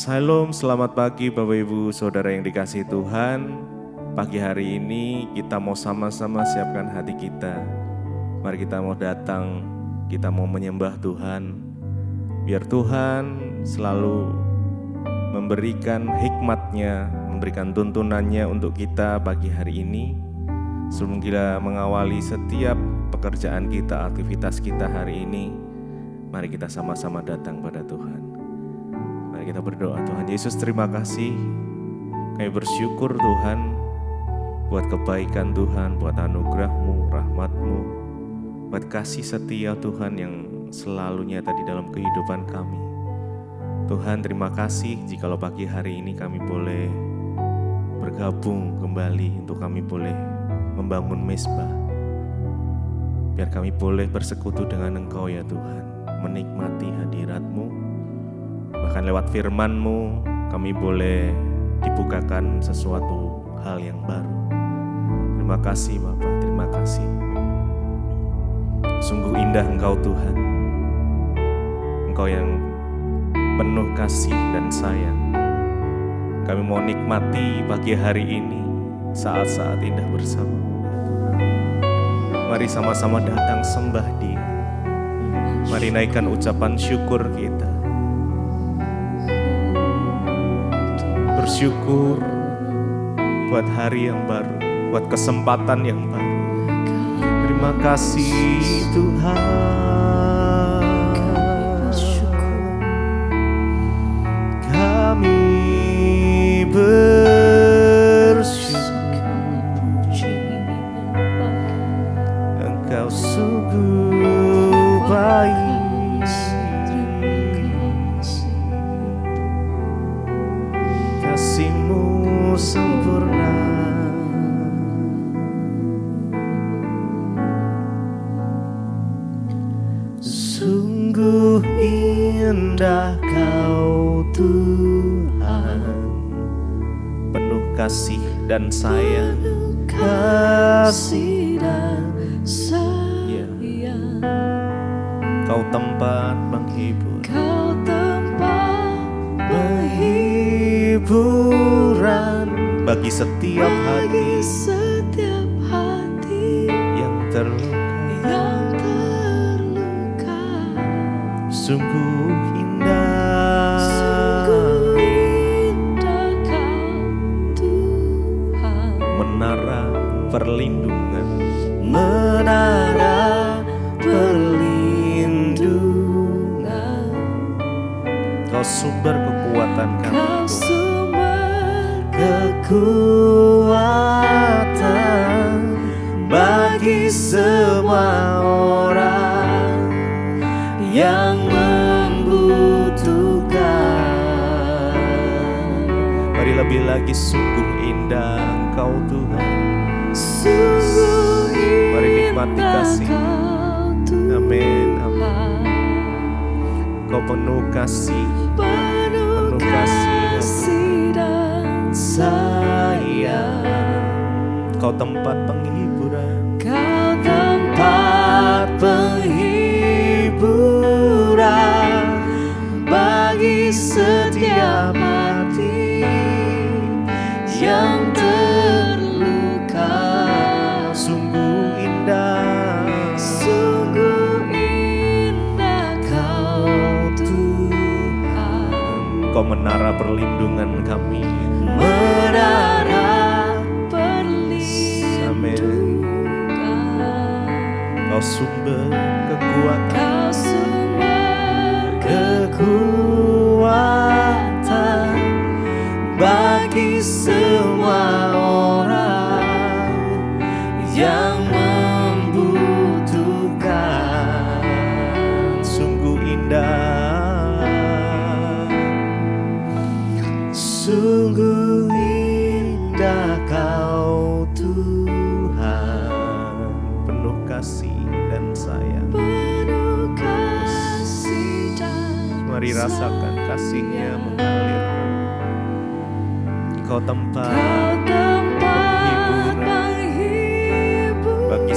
Shalom, selamat pagi Bapak Ibu Saudara yang dikasihi Tuhan. Pagi hari ini kita mau sama-sama siapkan hati kita. Mari kita mau datang, kita mau menyembah Tuhan. Biar Tuhan selalu memberikan hikmat-Nya, memberikan tuntunannya untuk kita pagi hari ini. Sebelum kita mengawali setiap pekerjaan kita, aktivitas kita hari ini, mari kita sama-sama datang pada Tuhan. Mari kita berdoa. Tuhan Yesus, terima kasih. Kami bersyukur Tuhan buat kebaikan Tuhan, buat anugerah-Mu, rahmat-Mu, buat kasih setia Tuhan yang selalu nyata di dalam kehidupan kami. Tuhan, terima kasih jikalau pagi hari ini kami boleh bergabung kembali untuk kami boleh membangun mezbah. Biar kami boleh bersekutu dengan Engkau ya Tuhan, menikmati hadirat-Mu. Bahkan lewat firman-Mu kami boleh dibukakan sesuatu hal yang baru. Terima kasih Bapa, terima kasih. Sungguh indah Engkau Tuhan. Engkau yang penuh kasih dan sayang. Kami mau nikmati pagi hari ini, saat-saat indah bersama-Mu. Mari sama-sama datang sembah Dia. Mari naikkan ucapan syukur kita. Bersyukur buat hari yang baru, buat kesempatan yang baru. Terima kasih Tuhan. Kami bersyukur. Engkau sungguh baik. Kasih-Mu sempurna. Sungguh indah Kau Tuhan, penuh kasih dan sayang. Kasih dan sayang, Kau tempat menghibur, Kau tempat hiburan bagi setiap hati yang terluka. Sungguh indah, Sungguh indah Kau Tuhan, menara perlindungan, menara perlindungan. Kau sumber kekuatan kami, Kau sumber kekuatan bagi semua orang yang membutuhkan. Mari lebih lagi, sungguh indah Engkau Tuhan. Sungguh Mari nikmati indah kasih. Kau Tuhan. Amin, amin. Kau penuh kasih, Penuh kasih dan sayang. Kau tempat penghiburan, Kau tempat penghiburan bagi setiap hati yang terluka. sungguh indah, Sungguh indah Kau Tuhan, Kau menara perlindungan kami. menara Amin. perlindungan. Kau sumber kekuatan, Kau sumber kekuatan bagi semua orang yang membutuhkan. Sungguh indah, sungguh indah Kau Tuhan, penuh kasih dan sayang. penuh kasih dan Mari rasakan kasih-Nya mengalir. Kau tempat Kau tempat penghiburan bagi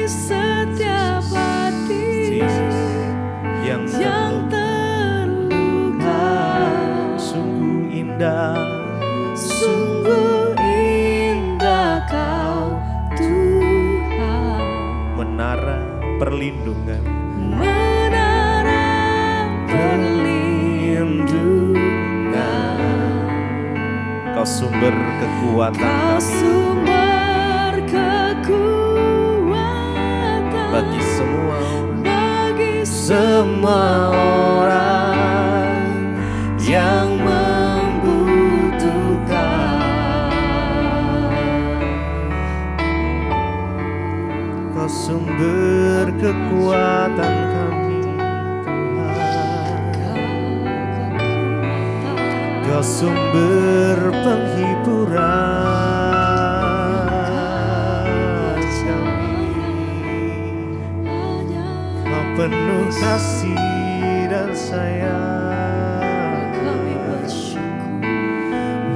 setiap hati hati yang terluka. indah, Sungguh indah Kau Tuhan, menara perlindungan, menara perlindungan. Kau sumber kekuatan Kau kami sumber kekuatan bagi semua orang yang membutuhkan. Kau sumber kekuatan kami Tuhan, Kau sumber penghiburan kami, Kau penuh kasih dan sayang. Kami bersyukur.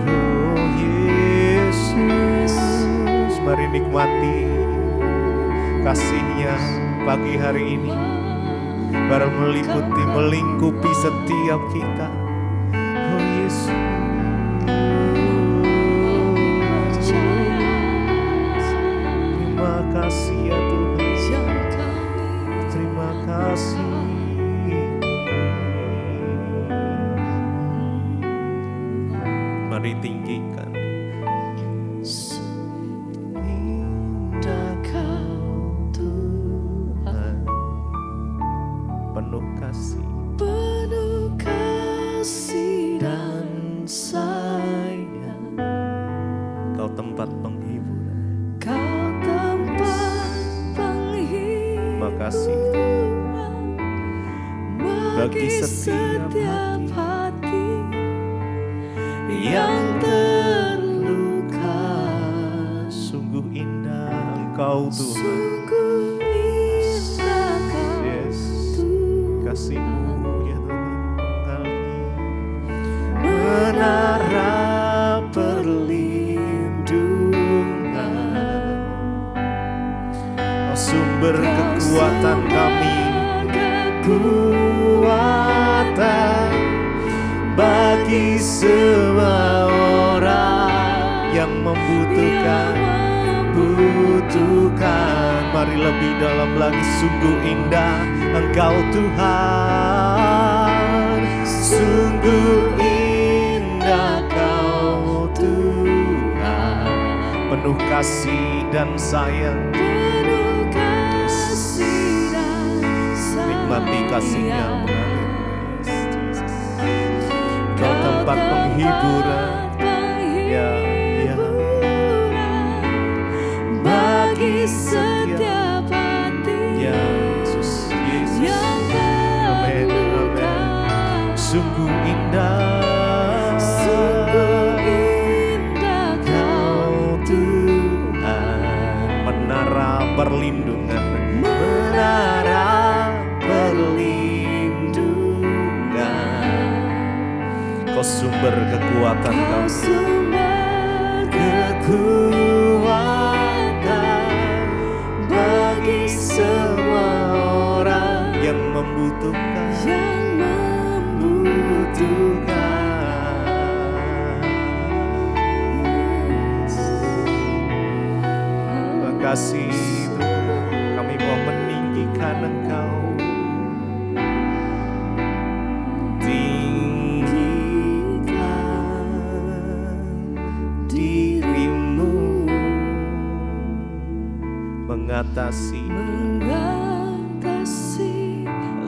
Oh Yesus, mari nikmati kasih-Nya pagi hari ini, baru meliputi, melingkupi setiap kita. Oh Yesus, terima kasih ya Tuhan, terima kasih. Mari tinggikan. Indah Kau Tuhan, Penuh kasih penuh kasih dan sayang. Kau tempat penghiburan. Kau tempat penghiburan Makasih bagi setiap hati yang terluka. Sungguh indah Engkau Tuhan. Sungguh indah Kau Yes, Tuhan, kasih-Mu ya Tuhan mengalir. Menara perlindungan, Kau sumber kekuatan kami, kekuatan bagi semua orang yang membutuhkan. Mari lebih dalam lagi. Sungguh indah Engkau Tuhan, sungguh indah Kau Tuhan, penuh kasih dan sayang. penuh kasih dan Nikmati kasih-Nya sayang. mengalir. Yes, Jesus. Kau tempat penghiburan, ya, ya, bagi setiap hati ya Yesus, Yesus. yang Amin, terluka. amin. Sungguh indah, Sungguh indah Kau Tuhan, menara perlindungan, menara perlindungan. Kau sumber kekuatan Kau kami, sumber kekuatan bagi semua orang yang membutuhkan. yang Terima kasih Tuhan, kami mau meninggikan Engkau, tinggikan diri-Mu, mengatasi mengatasi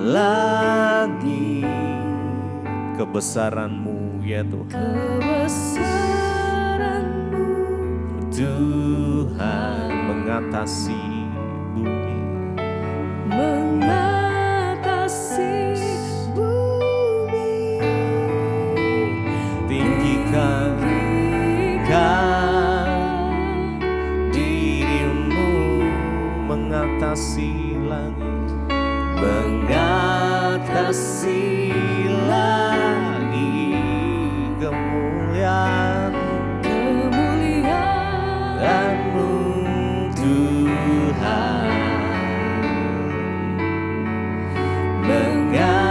langit, kebesaran-Mu ya Tuhan. kebesaran-Mu, Tuhan mengatasi bumi, mengatasi bumi, tinggikan diri-Mu, mengatasi langit, mengatasi langit, kemuliaan dan-Mu Tuhan, mengatasi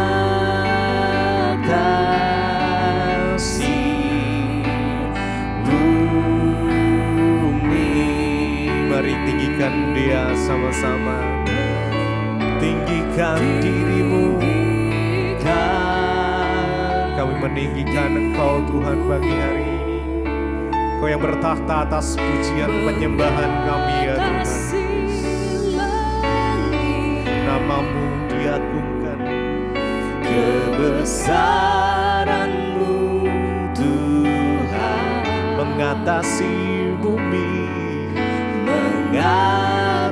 tinggikan Dia sama-sama. Tinggikan dirimu, kami meninggikan Engkau Tuhan pagi hari ini. Kau yang bertahta atas pujian penyembahan kami ya Tuhan. Namamu diagungkan, kebesaran-Mu Tuhan mengatasi bumi, mengatasi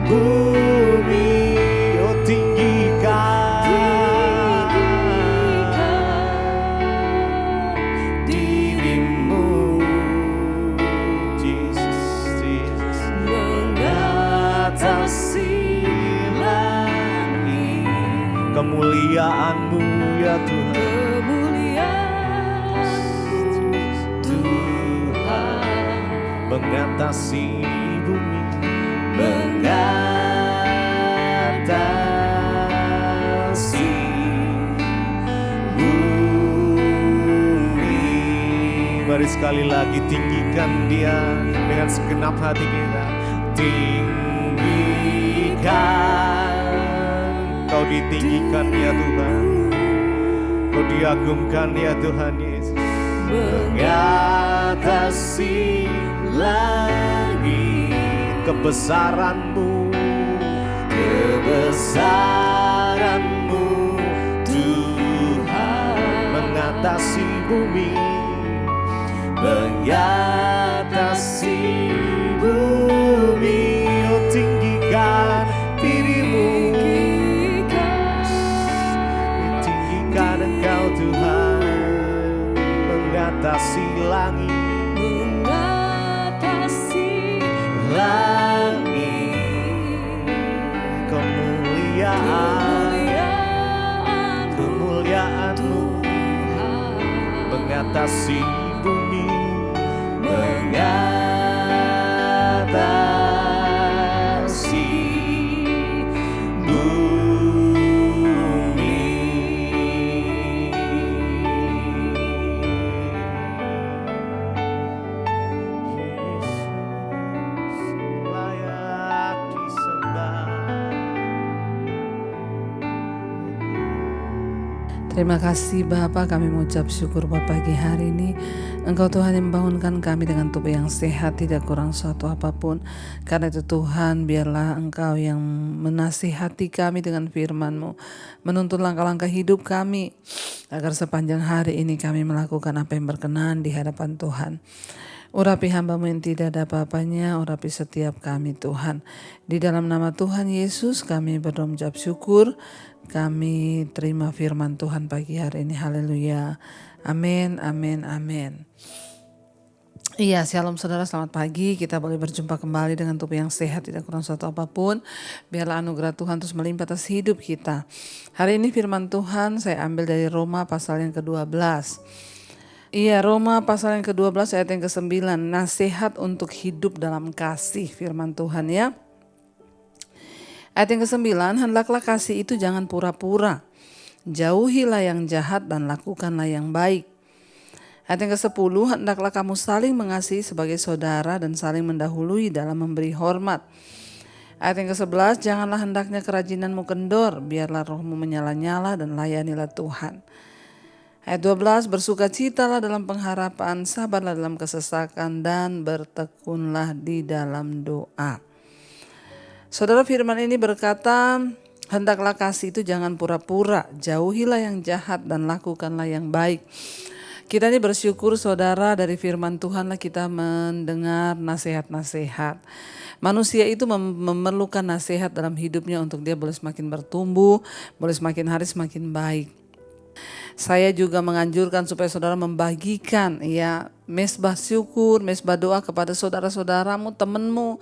bumi. Oh tinggikan dirimu, Jesus, Jesus, mengatasi langit. Kemuliaan-Mu ya Tuhan, Tuhan mengatasi bumi, mengatasi bumi. Mari sekali lagi tinggikan Dia dengan segenap hati kita. Tinggikan, Kau ditinggikan ya Tuhan, Kau diagungkan ya Tuhan Yesus. Mengatasi langit, kebesaran-Mu, kebesaran-Mu Tuhan mengatasi bumi, mengatasi bumi. Oh tinggikan dirimu, tinggikan Engkau Tuhan mengatasi langit, langit. Kemuliaan-Mu mengatasi bumi, mengatasi bumi. Layak disembah. Terima kasih Bapa, kami mengucap syukur buat pagi hari ini. Engkau Tuhan yang membangunkan kami dengan tubuh yang sehat, tidak kurang suatu apapun. Karena itu Tuhan, biarlah Engkau yang menasihati kami dengan firman-Mu, menuntun langkah-langkah hidup kami, agar sepanjang hari ini kami melakukan apa yang berkenan di hadapan Tuhan. Urapi hamba-Mu yang tidak ada apa-apanya, urapi setiap kami Tuhan. Di dalam nama Tuhan Yesus kami berdoa mengucap syukur. Kami terima firman Tuhan pagi hari ini. Haleluya. Amin, amin, amin. Iya, shalom saudara, selamat pagi. Kita boleh berjumpa kembali dengan tubuh yang sehat, tidak kurang suatu apapun. Biarlah anugerah Tuhan terus melimpah atas hidup kita. Hari ini firman Tuhan saya ambil dari Roma pasal yang ke-12. Iya, Roma pasal yang ke-12 ayat yang ke-9. Nasihat untuk hidup dalam kasih, firman Tuhan ya. Ayat yang ke-9, hendaklah kasih itu jangan pura-pura. Jauhilah yang jahat dan lakukanlah yang baik. Ayat yang ke-10, hendaklah kamu saling mengasihi sebagai saudara dan saling mendahului dalam memberi hormat. Ayat yang ke-11, janganlah hendaknya kerajinanmu kendor, biarlah rohmu menyala-nyala dan layanilah Tuhan. Ayat 12, bersukacitalah dalam pengharapan, sabarlah dalam kesesakan, dan bertekunlah di dalam doa. Saudara, firman ini berkata, hendaklah kasih itu jangan pura-pura, jauhilah yang jahat dan lakukanlah yang baik. Kita ini bersyukur saudara, dari firman Tuhanlah kita mendengar nasihat-nasihat. Manusia itu memerlukan nasihat dalam hidupnya untuk dia boleh semakin bertumbuh, boleh semakin hari semakin baik. Saya juga menganjurkan supaya saudara membagikan ya mesbah syukur, mesbah doa kepada saudara-saudaramu, temanmu,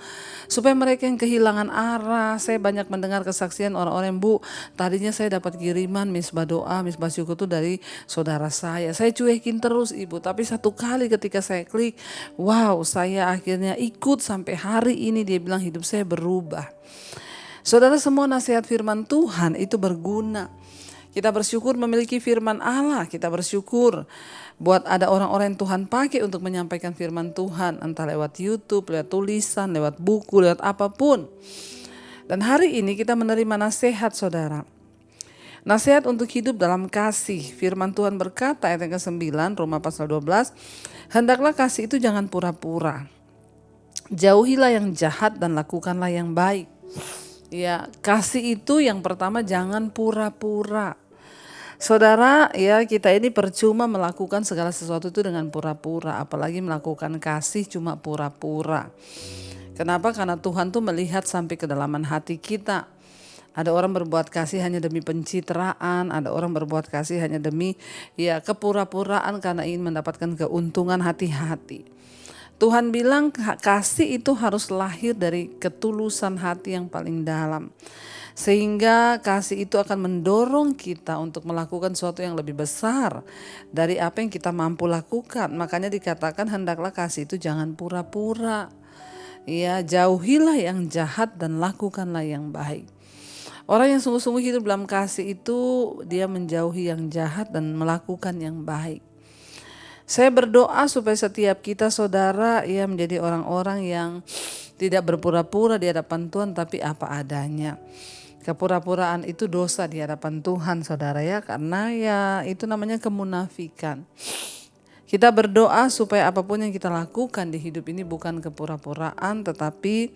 supaya mereka yang kehilangan arah. Saya banyak mendengar kesaksian orang-orang, Bu, tadinya saya dapat kiriman mesbah doa, mesbah syukur itu dari saudara saya. Saya cuekin terus Ibu, tapi satu kali ketika saya klik, wow, saya akhirnya ikut sampai hari ini. Dia bilang hidup saya berubah. Saudara, semua nasihat firman Tuhan itu berguna. Kita bersyukur memiliki firman Allah, kita bersyukur Buat ada orang-orang yang Tuhan pakai untuk menyampaikan firman Tuhan, entah lewat YouTube, lewat tulisan, lewat buku, lewat apapun. Dan hari ini kita menerima nasihat saudara. Nasihat untuk hidup dalam kasih. Firman Tuhan berkata ayat yang ke-9, Roma pasal 12, hendaklah kasih itu jangan pura-pura. Jauhilah yang jahat dan lakukanlah yang baik. Ya, kasih itu yang pertama jangan pura-pura. Saudara, ya kita ini percuma melakukan segala sesuatu itu dengan pura-pura, apalagi melakukan kasih cuma pura-pura. Kenapa? Karena Tuhan tuh melihat sampai kedalaman hati kita. Ada orang berbuat kasih hanya demi pencitraan, ada orang berbuat kasih hanya demi ya kepura-puraan karena ingin mendapatkan keuntungan hati-hati. Tuhan bilang kasih itu harus lahir dari ketulusan hati yang paling dalam. Sehingga kasih itu akan mendorong kita untuk melakukan sesuatu yang lebih besar dari apa yang kita mampu lakukan. Makanya dikatakan hendaklah kasih itu jangan pura-pura. Ya, jauhilah yang jahat dan lakukanlah yang baik. Orang yang sungguh-sungguh hidup dalam kasih itu dia menjauhi yang jahat dan melakukan yang baik. Saya berdoa supaya setiap kita saudara ya menjadi orang-orang yang tidak berpura-pura di hadapan Tuhan tapi apa adanya. Kepura-puraan itu dosa di hadapan Tuhan saudara ya, karena ya itu namanya kemunafikan. Kita berdoa supaya apapun yang kita lakukan di hidup ini bukan kepura-puraan, tetapi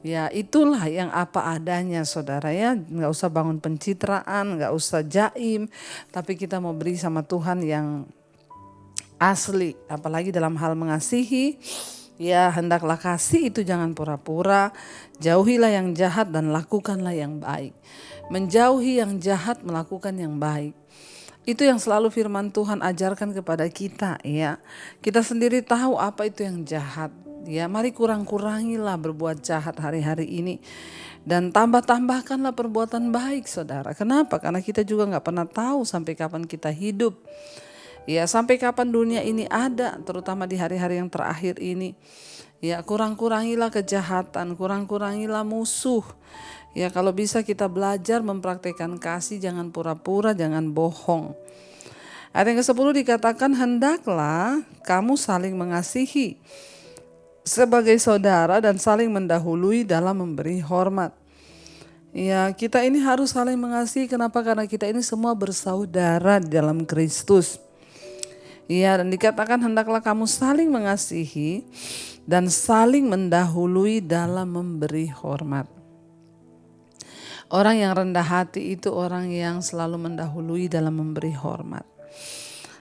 ya itulah yang apa adanya saudara ya. Gak usah bangun pencitraan, gak usah jaim, tapi kita mau beri sama Tuhan yang asli. Apalagi dalam hal mengasihi, ya hendaklah kasih itu jangan pura-pura, jauhilah yang jahat dan lakukanlah yang baik. Menjauhi yang jahat, melakukan yang baik. Itu yang selalu firman Tuhan ajarkan kepada kita ya. Kita sendiri tahu apa itu yang jahat. Ya, mari kurang-kurangilah berbuat jahat hari-hari ini. Dan tambah-tambahkanlah perbuatan baik saudara. Kenapa? Karena kita juga gak pernah tahu sampai kapan kita hidup. Ya, sampai kapan dunia ini ada, terutama di hari-hari yang terakhir ini. Ya, kurang-kurangilah kejahatan, kurang-kurangilah musuh. Ya, kalau bisa kita belajar mempraktekkan kasih, jangan pura-pura, jangan bohong. Ayat yang ke-10 dikatakan hendaklah kamu saling mengasihi sebagai saudara dan saling mendahului dalam memberi hormat. Ya, kita ini harus saling mengasihi. Kenapa? Karena kita ini semua bersaudara di dalam Kristus. Ya, dan dikatakan hendaklah kamu saling mengasihi dan saling mendahului dalam memberi hormat. Orang yang rendah hati itu orang yang selalu mendahului dalam memberi hormat.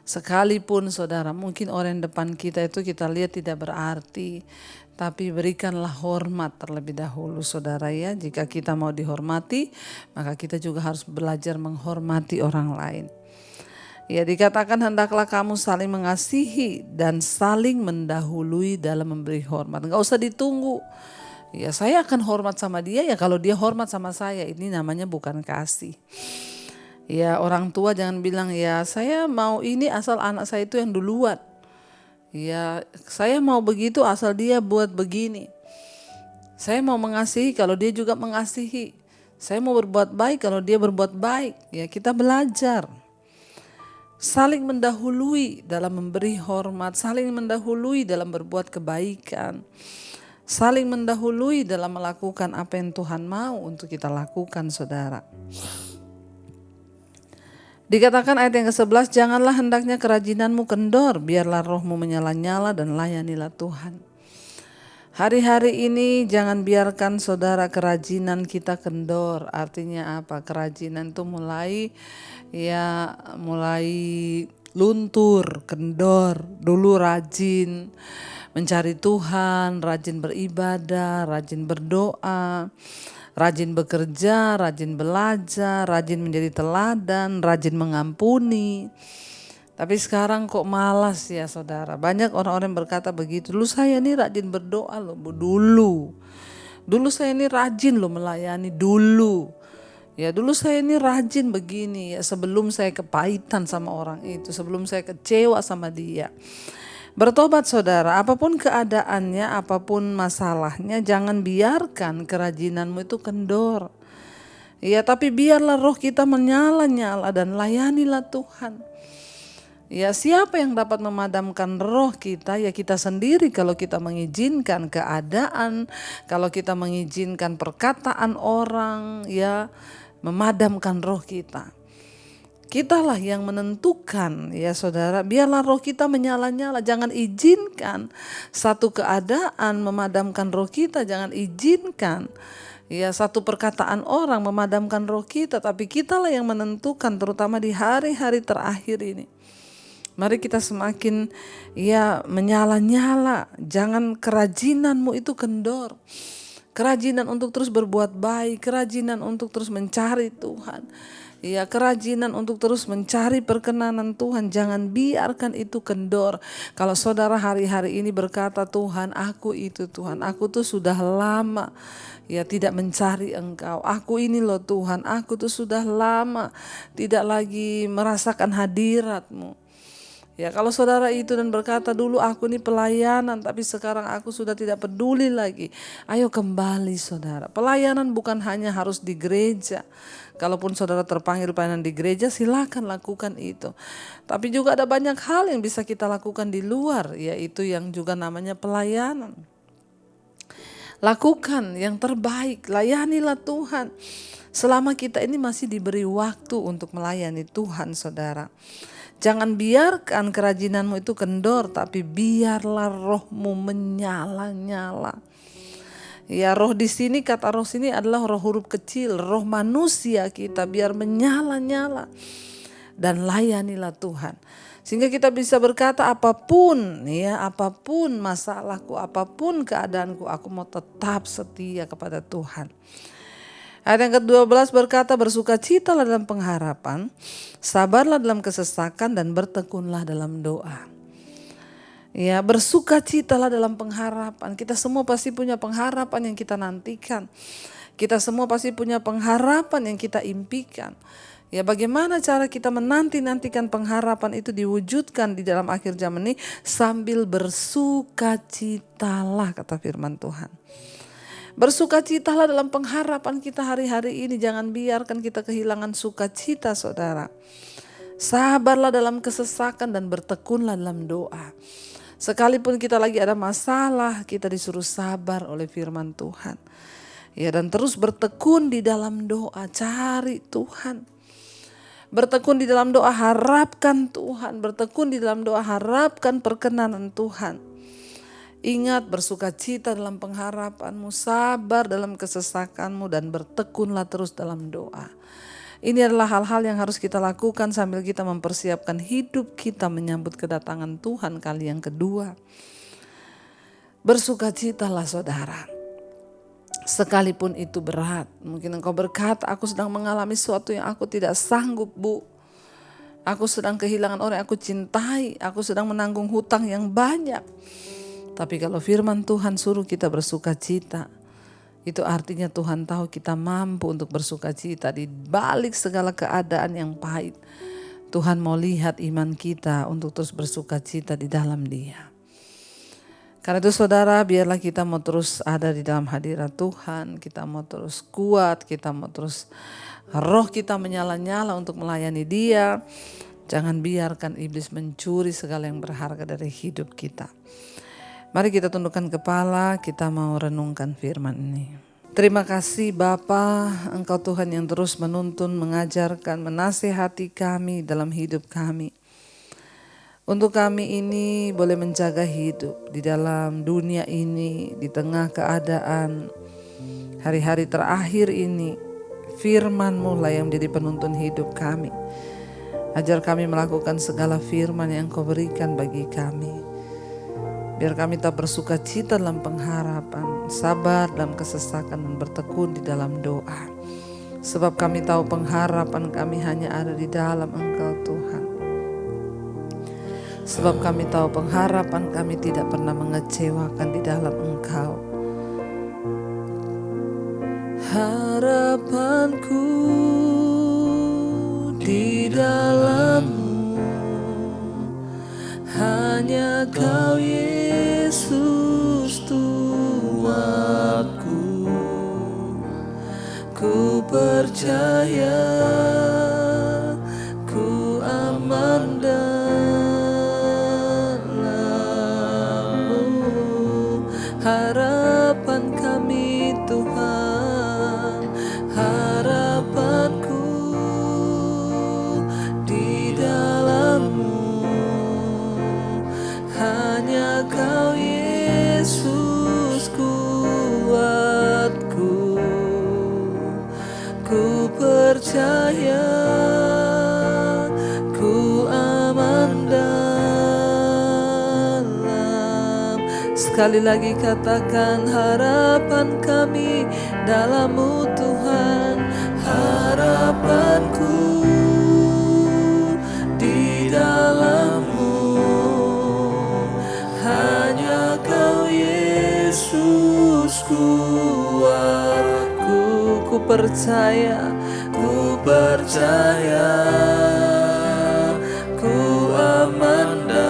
Sekalipun saudara, mungkin orang depan kita itu kita lihat tidak berarti, tapi berikanlah hormat terlebih dahulu saudara ya. Jika kita mau dihormati, maka kita juga harus belajar menghormati orang lain. Ya, dikatakan hendaklah kamu saling mengasihi dan saling mendahului dalam memberi hormat. Enggak usah ditunggu. Ya, saya akan hormat sama dia ya kalau dia hormat sama saya. Ini namanya bukan kasih. Ya, orang tua jangan bilang ya saya mau ini asal anak saya itu yang duluan. Ya, saya mau begitu asal dia buat begini. Saya mau mengasihi kalau dia juga mengasihi. Saya mau berbuat baik kalau dia berbuat baik. Ya, kita belajar. Saling mendahului dalam memberi hormat, saling mendahului dalam berbuat kebaikan. Saling mendahului dalam melakukan apa yang Tuhan mau untuk kita lakukan saudara. Dikatakan ayat yang ke-11, janganlah hendaknya kerajinanmu kendor, biarlah rohmu menyala-nyala dan layanilah Tuhan. Hari-hari ini jangan biarkan saudara kerajinan kita kendor. Artinya apa? Kerajinan itu mulai luntur, kendor. Dulu rajin mencari Tuhan, rajin beribadah, rajin berdoa, rajin bekerja, rajin belajar, rajin menjadi teladan, rajin mengampuni. Tapi sekarang kok malas ya saudara. Banyak orang-orang berkata begitu. Dulu saya ini rajin berdoa loh, Dulu saya ini rajin loh melayani dulu. Ya, dulu saya ini rajin begini ya, sebelum saya kepahitan sama orang itu, sebelum saya kecewa sama dia. Bertobat saudara, apapun keadaannya, apapun masalahnya, jangan biarkan kerajinanmu itu kendor. Ya, tapi biarlah roh kita menyala-nyala dan layanilah Tuhan. Ya, siapa yang dapat memadamkan roh kita? Ya kita sendiri kalau kita mengizinkan keadaan, kalau kita mengizinkan perkataan orang ya memadamkan roh kita. Kitalah yang menentukan ya saudara, biarlah roh kita menyala-nyala. Jangan izinkan satu keadaan memadamkan roh kita, jangan izinkan ya satu perkataan orang memadamkan roh kita. Tapi kitalah yang menentukan, terutama di hari-hari terakhir ini. Mari kita semakin ya menyala-nyala. Jangan kerajinanmu itu kendor. Kerajinan untuk terus berbuat baik, kerajinan untuk terus mencari Tuhan. Ya, kerajinan untuk terus mencari perkenanan Tuhan. Jangan biarkan itu kendor. Kalau saudara hari-hari ini berkata, Tuhan aku itu Tuhan, aku tuh sudah lama ya tidak mencari Engkau. Aku ini loh Tuhan, aku tuh sudah lama tidak lagi merasakan hadirat-Mu. Ya, kalau saudara itu dan berkata dulu aku ini pelayanan tapi sekarang aku sudah tidak peduli lagi. Ayo kembali saudara. Pelayanan bukan hanya harus di gereja. Kalaupun saudara terpanggil pelayanan di gereja silakan lakukan itu. Tapi juga ada banyak hal yang bisa kita lakukan di luar, yaitu yang juga namanya pelayanan. Lakukan yang terbaik, layanilah Tuhan. Selama kita ini masih diberi waktu untuk melayani Tuhan saudara. Jangan biarkan kerajinanmu itu kendor, tapi biarlah rohmu menyala-nyala. Ya, roh di sini, kata roh sini adalah roh huruf kecil, roh manusia kita, biar menyala-nyala. Dan layanilah Tuhan. Sehingga kita bisa berkata apapun ya, apapun masalahku, apapun keadaanku, aku mau tetap setia kepada Tuhan. Ayat yang ke-12 berkata, bersukacitalah dalam pengharapan, sabarlah dalam kesesakan, dan bertekunlah dalam doa. Ya, bersukacitalah dalam pengharapan. Kita semua pasti punya pengharapan yang kita nantikan. Kita semua pasti punya pengharapan yang kita impikan. Ya, bagaimana cara kita menanti-nantikan pengharapan itu diwujudkan di dalam akhir zaman ini? Sambil bersukacitalah, kata firman Tuhan. Bersukacitalah dalam pengharapan kita hari-hari ini. Jangan biarkan kita kehilangan sukacita saudara. Sabarlah dalam kesesakan dan bertekunlah dalam doa. Sekalipun kita lagi ada masalah, kita disuruh sabar oleh firman Tuhan. Ya, dan terus bertekun di dalam doa, cari Tuhan. Bertekun di dalam doa, harapkan Tuhan. Bertekun di dalam doa, harapkan perkenanan Tuhan. Ingat, bersukacita dalam pengharapanmu, sabar dalam kesesakanmu, dan bertekunlah terus dalam doa. Ini adalah hal-hal yang harus kita lakukan sambil kita mempersiapkan hidup kita menyambut kedatangan Tuhan kali yang kedua. Bersukacitalah saudara. Sekalipun itu berat. Mungkin engkau berkata, aku sedang mengalami sesuatu yang aku tidak sanggup, Bu. Aku sedang kehilangan orang yang aku cintai. Aku sedang menanggung hutang yang banyak. Tapi kalau firman Tuhan suruh kita bersukacita, itu artinya Tuhan tahu kita mampu untuk bersukacita di balik segala keadaan yang pahit. Tuhan mau lihat iman kita untuk terus bersukacita di dalam Dia. Karena itu saudara, biarlah kita mau terus ada di dalam hadirat Tuhan. Kita mau terus kuat, kita mau terus roh kita menyala-nyala untuk melayani Dia. Jangan biarkan iblis mencuri segala yang berharga dari hidup kita. Mari kita tundukkan kepala, kita mau renungkan firman ini. Terima kasih Bapa, Engkau Tuhan yang terus menuntun, mengajarkan, menasihati kami dalam hidup kami. Untuk kami ini boleh menjaga hidup di dalam dunia ini, di tengah keadaan hari-hari terakhir ini. Firman-Mu lah yang menjadi penuntun hidup kami. Ajar kami melakukan segala firman yang Kau berikan bagi kami. Biar kami tak bersukacita dalam pengharapan, sabar dalam kesesakan, dan bertekun di dalam doa. Sebab kami tahu pengharapan kami hanya ada di dalam Engkau Tuhan. Sebab kami tahu pengharapan kami tidak pernah mengecewakan di dalam Engkau. Harapanku di dalam-Mu, hanya Kau Yesus Tuanku. Ku percaya, ku aman dan harapan kami Tuhan, harapanku di dalam-Mu. Hanya Kau Yesus kuatku, ku percaya, ku aman dalam. Sekali lagi katakan, harapan kami dalam-Mu Tuhan, harapanku di dalam-Mu. Hanya Kau Yesus kuatku, ku percaya, ku percaya, ku aman dalam-Mu.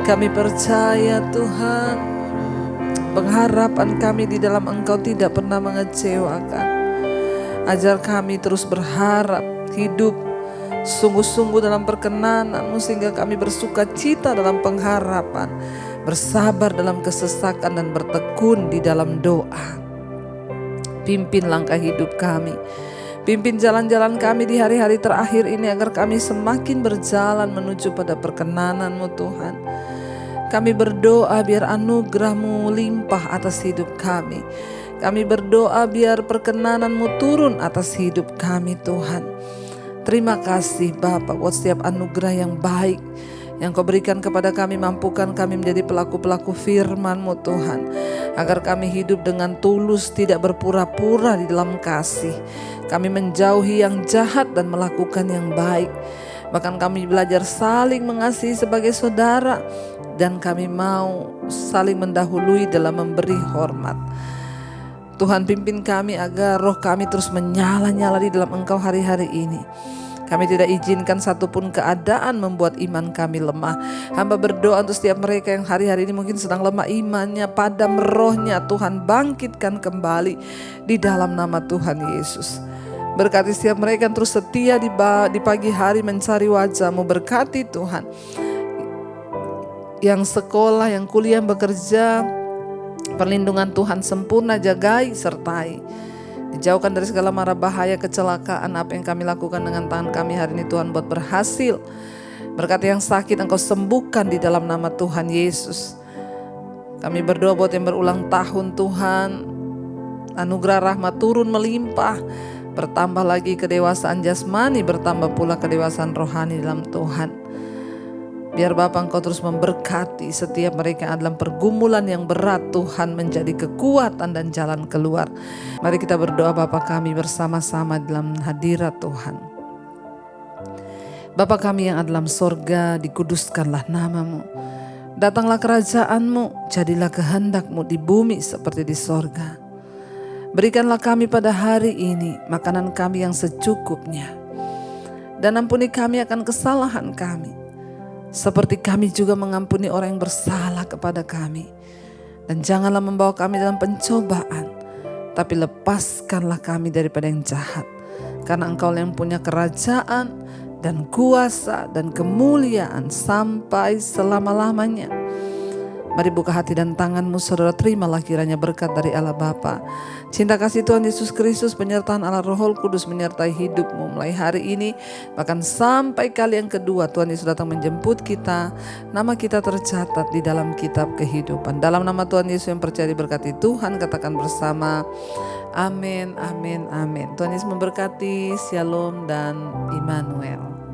Kami percaya Tuhan, pengharapan kami di dalam Engkau tidak pernah mengecewakan. Ajar kami terus berharap, hidup sungguh-sungguh dalam perkenan-Mu, sehingga kami bersuka cita dalam pengharapan, bersabar dalam kesesakan, dan bertekun di dalam doa. Pimpin langkah hidup kami, pimpin jalan-jalan kami di hari-hari terakhir ini, agar kami semakin berjalan menuju pada perkenan-Mu Tuhan. Kami berdoa biar anugerah-Mu limpah atas hidup kami. Kami berdoa biar perkenanan-Mu turun atas hidup kami Tuhan. Terima kasih Bapa buat setiap anugerah yang baik yang Kau berikan kepada kami. Mampukan kami menjadi pelaku-pelaku firman-Mu Tuhan, agar kami hidup dengan tulus, tidak berpura-pura di dalam kasih. Kami menjauhi yang jahat dan melakukan yang baik. Bahkan kami belajar saling mengasihi sebagai saudara, dan kami mau saling mendahului dalam memberi hormat. Tuhan, pimpin kami agar roh kami terus menyala-nyala di dalam Engkau hari-hari ini. Kami tidak izinkan satupun keadaan membuat iman kami lemah. Hamba berdoa untuk setiap mereka yang hari-hari ini mungkin sedang lemah imannya, padam rohnya. Tuhan, bangkitkan kembali di dalam nama Tuhan Yesus. Berkati setiap mereka yang terus setia di pagi hari mencari wajah-Mu. Berkati Tuhan, yang sekolah, yang kuliah, yang bekerja, perlindungan Tuhan sempurna jagai sertai. Dijauhkan dari segala mara bahaya, kecelakaan. Apa yang kami lakukan dengan tangan kami hari ini Tuhan buat berhasil. Berkati yang sakit Engkau sembuhkan di dalam nama Tuhan Yesus. Kami berdoa buat yang berulang tahun Tuhan, anugerah rahmat turun melimpah. Bertambah lagi kedewasaan jasmani, bertambah pula kedewasaan rohani dalam Tuhan. Biar Bapa Engkau terus memberkati setiap mereka yang dalam pergumulan yang berat. Tuhan, menjadi kekuatan dan jalan keluar. Mari kita berdoa Bapa kami bersama-sama dalam hadirat Tuhan. Bapa kami yang ada dalam sorga, dikuduskanlah nama-Mu. Datanglah kerajaan-Mu, jadilah kehendak-Mu di bumi seperti di sorga. Berikanlah kami pada hari ini makanan kami yang secukupnya. Dan ampuni kami akan kesalahan kami, seperti kami juga mengampuni orang yang bersalah kepada kami. Dan janganlah membawa kami dalam pencobaan, tapi lepaskanlah kami daripada yang jahat. Karena Engkau yang punya kerajaan dan kuasa dan kemuliaan sampai selama-lamanya. Mari buka hati dan tanganmu saudara, terimalah kiranya berkat dari Allah Bapa, cinta kasih Tuhan Yesus Kristus, penyertaan Allah Roh Kudus menyertai hidupmu mulai hari ini, bahkan sampai kali yang kedua Tuhan Yesus datang menjemput kita. Nama kita tercatat di dalam kitab kehidupan. Dalam nama Tuhan Yesus yang percaya diberkati Tuhan, katakan bersama, amin, amin, amin. Tuhan Yesus memberkati, shalom dan Immanuel.